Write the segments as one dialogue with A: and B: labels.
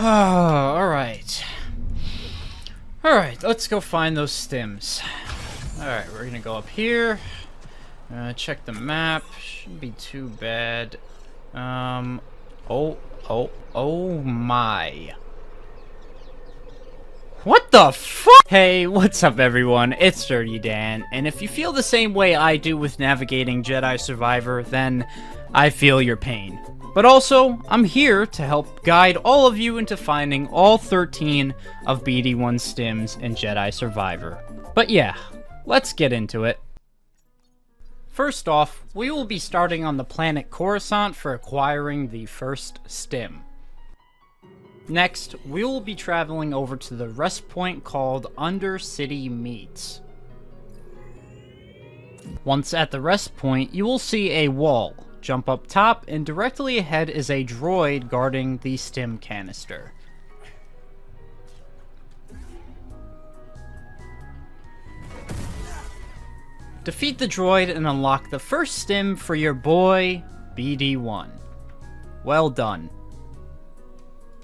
A: Alright. Alright, let's go find those stims. Alright, we're gonna go up here. Check the map. Shouldn't be too bad. Oh my. What the fuck? Hey, what's up everyone? It's Dirty Dan, and if you feel the same way I do with navigating Jedi Survivor, then I feel your pain. But also, I'm here to help guide all of you into finding all 13 of BD1 stims in Jedi Survivor. But yeah, let's get into it. First off, we will be starting on the planet Coruscant for acquiring the first stim. Next, we will be traveling over to the rest point called Undercity Meets. Once at the rest point, you will see a wall. Jump up top, and directly ahead is a droid guarding the stim canister. Defeat the droid and unlock the first stim for your boy, BD1. Well done.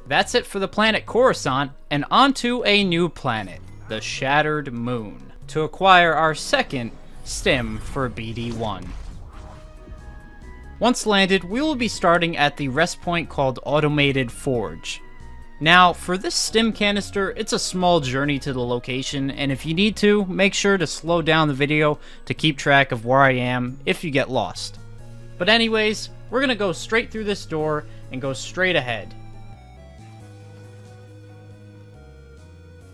A: That's it for the planet Coruscant, and onto a new planet, the Shattered Moon, to acquire our second stim for BD1. Once landed, we will be starting at the rest point called Automated Forge. Now, for this stim canister, it's a small journey to the location, and if you need to, make sure to slow down the video to keep track of where I am if you get lost. But anyways, we're gonna go straight through this door and go straight ahead.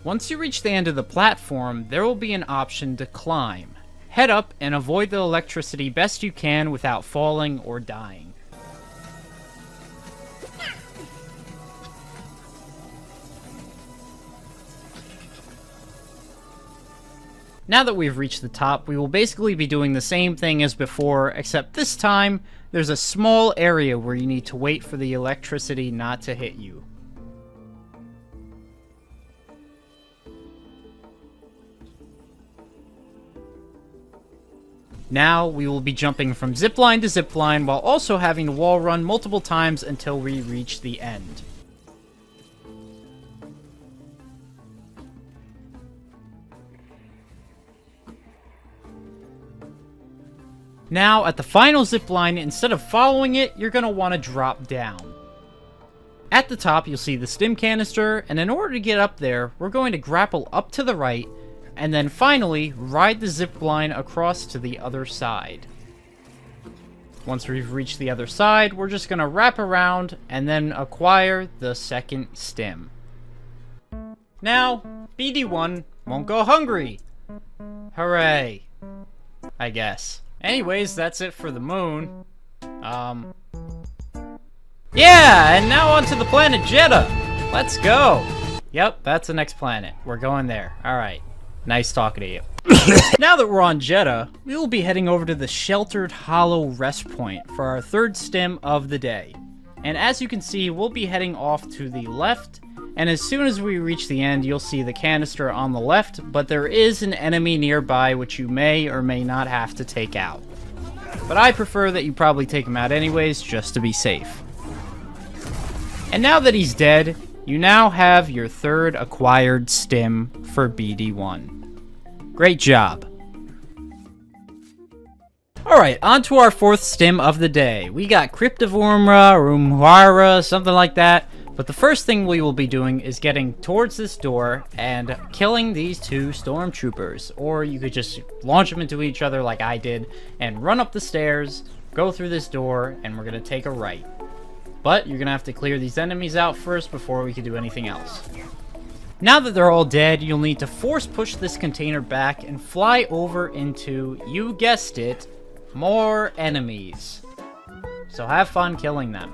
A: Once you reach the end of the platform, there will be an option to climb. Head up and avoid the electricity best you can without falling or dying. Now that we've reached the top, we will basically be doing the same thing as before, except this time, there's a small area where you need to wait for the electricity not to hit you. Now, we will be jumping from zipline to zipline while also having to wall run multiple times until we reach the end. Now, at the final zipline, instead of following it, you're going to want to drop down. At the top, you'll see the stim canister, and in order to get up there, we're going to grapple up to the right, and then finally, ride the zip line across to the other side. Once we've reached the other side, we're just going to wrap around and then acquire the second stim. Now, BD1 won't go hungry. Hooray. I guess. Anyways, that's it for the moon. Yeah, and now onto the planet Jedha. Let's go. Yep, that's the next planet. We're going there. Alright. Nice talking to you. Now that we're on Jedha, we will be heading over to the Sheltered Hollow rest point for our third stim of the day. And as you can see, we'll be heading off to the left, and as soon as we reach the end, you'll see the canister on the left, but there is an enemy nearby which you may or may not have to take out. But I prefer that you probably take him out anyways, just to be safe. And now that he's dead, you now have your third acquired stim for BD1. Great job. Alright, on to our fourth stim of the day. We got Cryptovormra, or Umhara, something like that. But the first thing we will be doing is getting towards this door and killing these two stormtroopers. Or you could just launch them into each other like I did and run up the stairs, go through this door, and we're going to take a right. But you're going to have to clear these enemies out first before we can do anything else. Now that they're all dead, you'll need to force push this container back and fly over into, you guessed it, more enemies. So have fun killing them.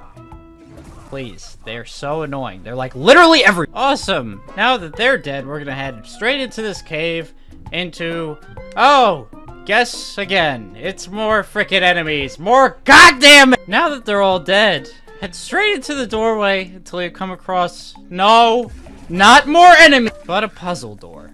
A: Please, they're so annoying. They're like literally every— Awesome! Now that they're dead, we're gonna head straight into this cave, into— Oh! Guess again. It's more frickin' enemies. More goddamn— Now that they're all dead, head straight into the doorway until you come across— No! Not more enemies! But a puzzle door.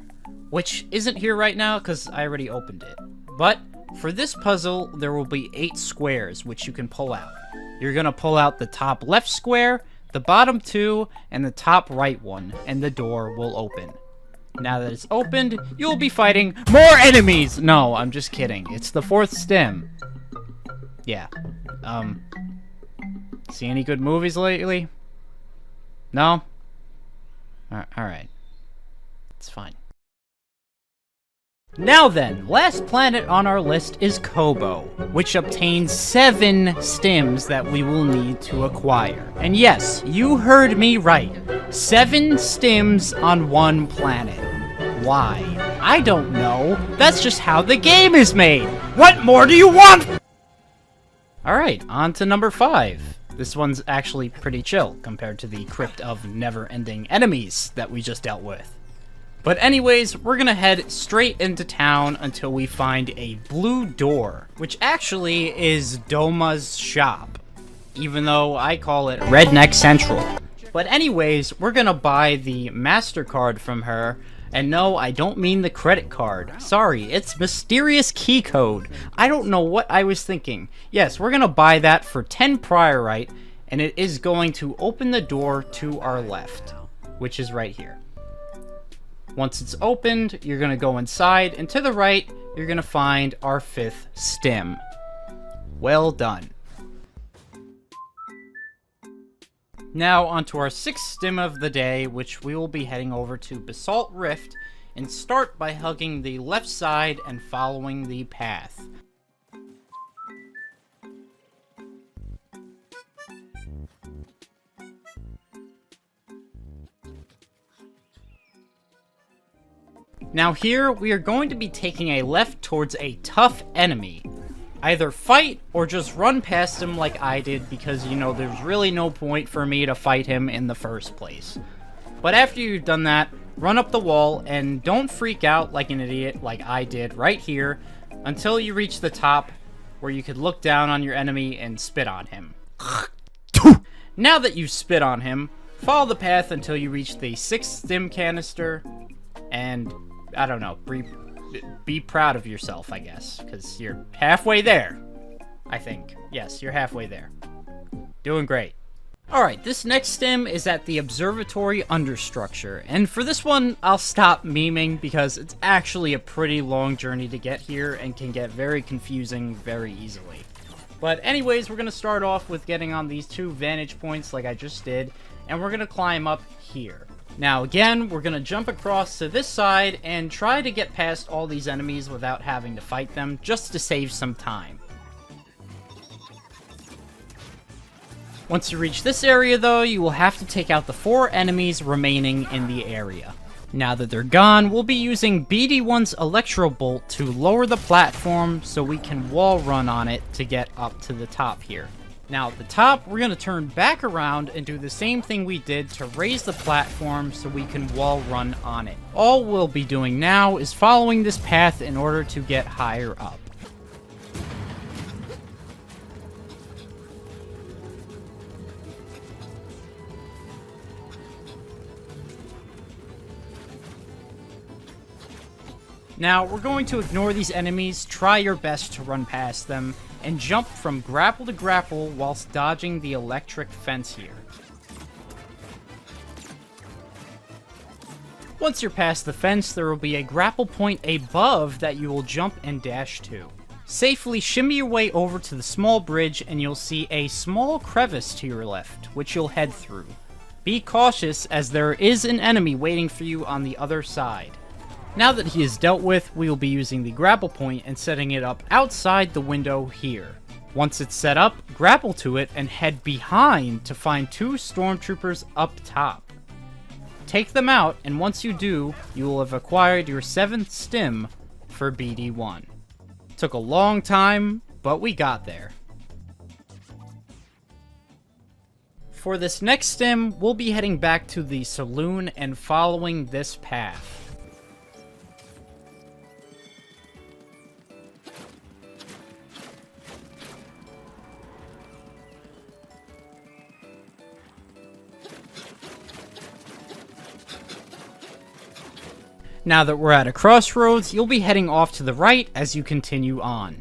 A: Which isn't here right now because I already opened it. But for this puzzle, there will be 8 squares which you can pull out. You're gonna pull out the top left square, the bottom two and the top right one, and the door will open. Now that it's opened, you'll be fighting more enemies! No, I'm just kidding. It's the 4th stim. Yeah. See any good movies lately? No? Alright. It's fine. Now then, last planet on our list is Koboh, which obtains 7 stims that we will need to acquire. And yes, you heard me right. 7 stims on 1 planet. Why? I don't know. That's just how the game is made. What more do you want? Alright, on to number 5. This one's actually pretty chill compared to the crypt of never-ending enemies that we just dealt with. But anyways, we're gonna head straight into town until we find a blue door, which actually is Doma's shop, even though I call it Redneck Central. But anyways, we're gonna buy the MasterCard from her, and no, I don't mean the credit card. Sorry, it's mysterious key code. I don't know what I was thinking. Yes, we're gonna buy that for 10 priorite, and it is going to open the door to our left, which is right here. Once it's opened, you're going to go inside, and to the right, you're going to find our 5th stim. Well done. Now, onto our 6th stim of the day, which we will be heading over to Basalt Rift, and start by hugging the left side and following the path. Now here, we are going to be taking a left towards a tough enemy. Either fight or just run past him like I did, because, you know, there's really no point for me to fight him in the first place. But after you've done that, run up the wall and don't freak out like an idiot like I did right here until you reach the top where you could look down on your enemy and spit on him. Now that you've spit on him, follow the path until you reach the 6th stim canister and... I don't know, be proud of yourself, I guess, because you're halfway there, I think. Yes, you're halfway there. Doing great. Alright, this next stim is at the observatory understructure, and for this one, I'll stop memeing because it's actually a pretty long journey to get here and can get very confusing very easily. But anyways, we're going to start off with getting on these 2 vantage points like I just did, and we're going to climb up here. Now again, we're going to jump across to this side and try to get past all these enemies without having to fight them, just to save some time. Once you reach this area though, you will have to take out the 4 enemies remaining in the area. Now that they're gone, we'll be using BD1's Electro Bolt to lower the platform so we can wall run on it to get up to the top here. Now at the top, we're going to turn back around and do the same thing we did to raise the platform so we can wall run on it. All we'll be doing now is following this path in order to get higher up. Now, we're going to ignore these enemies, try your best to run past them, and jump from grapple to grapple whilst dodging the electric fence here. Once you're past the fence, there will be a grapple point above that you will jump and dash to. Safely shimmy your way over to the small bridge and you'll see a small crevice to your left, which you'll head through. Be cautious as there is an enemy waiting for you on the other side. Now that he is dealt with, we will be using the grapple point and setting it up outside the window here. Once it's set up, grapple to it and head behind to find 2 stormtroopers up top. Take them out, and once you do, you will have acquired your 7th stim for BD1. Took a long time, but we got there. For this next stim, we'll be heading back to the saloon and following this path. Now that we're at a crossroads, you'll be heading off to the right as you continue on.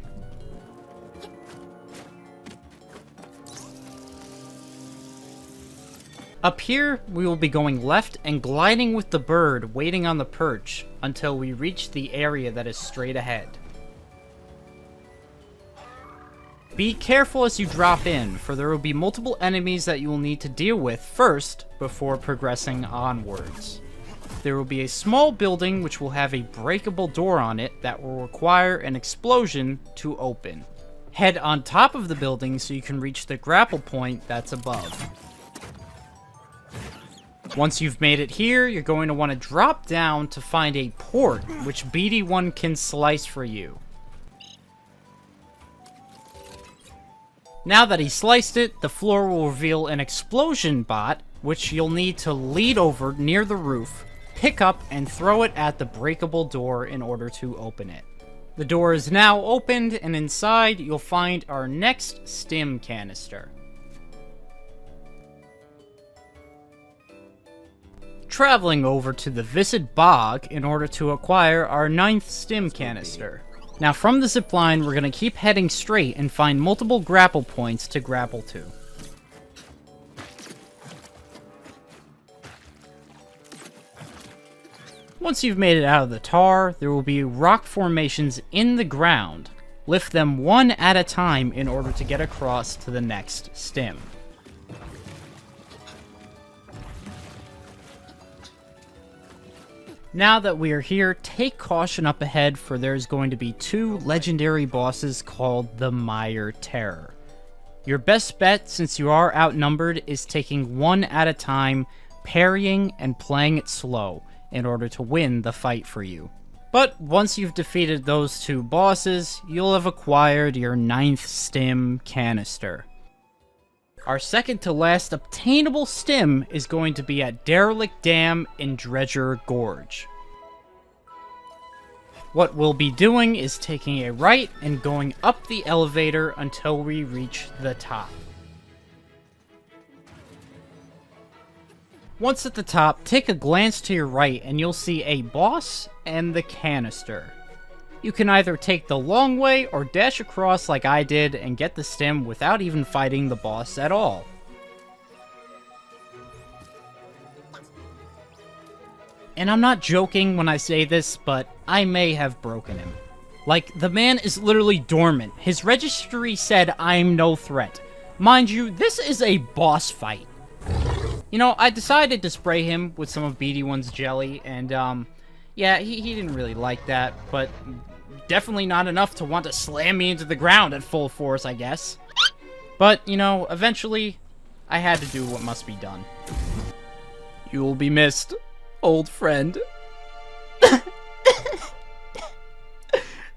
A: Up here, we will be going left and gliding with the bird, waiting on the perch, until we reach the area that is straight ahead. Be careful as you drop in, for there will be multiple enemies that you will need to deal with first, before progressing onwards. There will be a small building which will have a breakable door on it that will require an explosion to open. Head on top of the building so you can reach the grapple point that's above. Once you've made it here, you're going to want to drop down to find a port, which BD1 can slice for you. Now that he sliced it, the floor will reveal an explosion bot, which you'll need to lead over near the roof, pick up, and throw it at the breakable door in order to open it. The door is now opened, and inside you'll find our next stim canister. Traveling over to the Viscid Bog in order to acquire our 9th stim canister. Now from the zipline, we're going to keep heading straight and find multiple grapple points to grapple to. Once you've made it out of the tar, there will be rock formations in the ground. Lift them one at a time in order to get across to the next stim. Now that we are here, take caution up ahead, for there's going to be 2 legendary bosses called the Mire Terror. Your best bet, since you are outnumbered, is taking one at a time, parrying and playing it slow in order to win the fight for you. But once you've defeated those 2 bosses, you'll have acquired your 9th stim canister. Our second to last obtainable stim is going to be at Derelict Dam in Dredger Gorge. What we'll be doing is taking a right and going up the elevator until we reach the top. Once at the top, take a glance to your right and you'll see a boss and the canister. You can either take the long way or dash across like I did and get the stim without even fighting the boss at all. And I'm not joking when I say this, but I may have broken him. Like, the man is literally dormant. His registry said I'm no threat. Mind you, this is a boss fight. You know, I decided to spray him with some of BD1's jelly, and yeah, he didn't really like that, but definitely not enough to want to slam me into the ground at full force, I guess. But, you know, eventually, I had to do what must be done. You will be missed, old friend.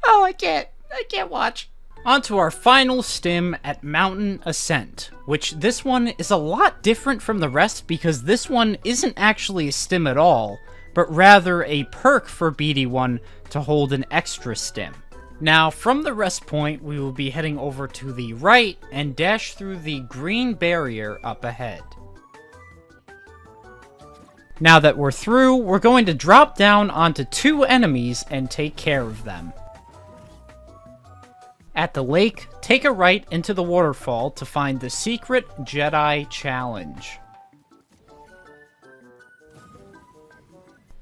A: Oh, I can't watch. On to our final stim at Mountain Ascent, which this one is a lot different from the rest because this one isn't actually a stim at all, but rather a perk for BD1 to hold an extra stim. Now, from the rest point, we will be heading over to the right and dash through the green barrier up ahead. Now that we're through, we're going to drop down onto 2 enemies and take care of them. At the lake, take a right into the waterfall to find the secret Jedi challenge.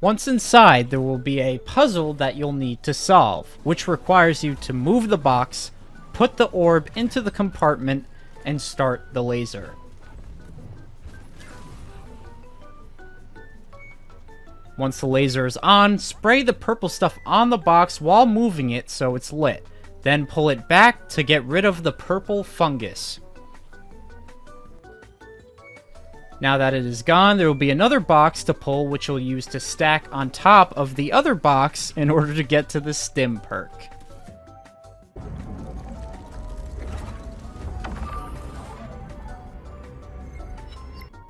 A: Once inside, there will be a puzzle that you'll need to solve, which requires you to move the box, put the orb into the compartment, and start the laser. Once the laser is on, spray the purple stuff on the box while moving it so it's lit. Then pull it back to get rid of the purple fungus. Now that it is gone, there will be another box to pull, which you'll use to stack on top of the other box in order to get to the stim perk.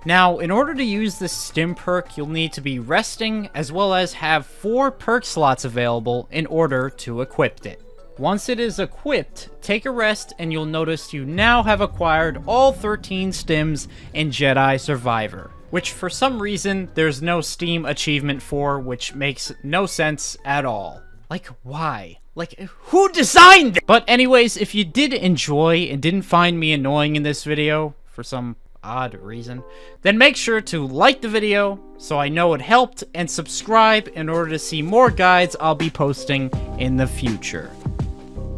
A: Now, in order to use this stim perk, you'll need to be resting, as well as have 4 perk slots available in order to equip it. Once it is equipped, take a rest and you'll notice you now have acquired all 13 stims in Jedi Survivor, which for some reason there's no Steam achievement for, which makes no sense at all. Like, why? Like, who designed this? But anyways, if you did enjoy and didn't find me annoying in this video for some odd reason, then make sure to like the video so I know it helped, and subscribe in order to see more guides I'll be posting in the future.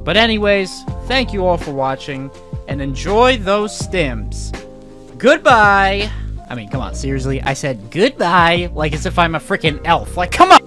A: But anyways, thank you all for watching, and enjoy those stims. Goodbye! I mean, come on, seriously? I said goodbye like as if I'm a freaking elf. Like, come on!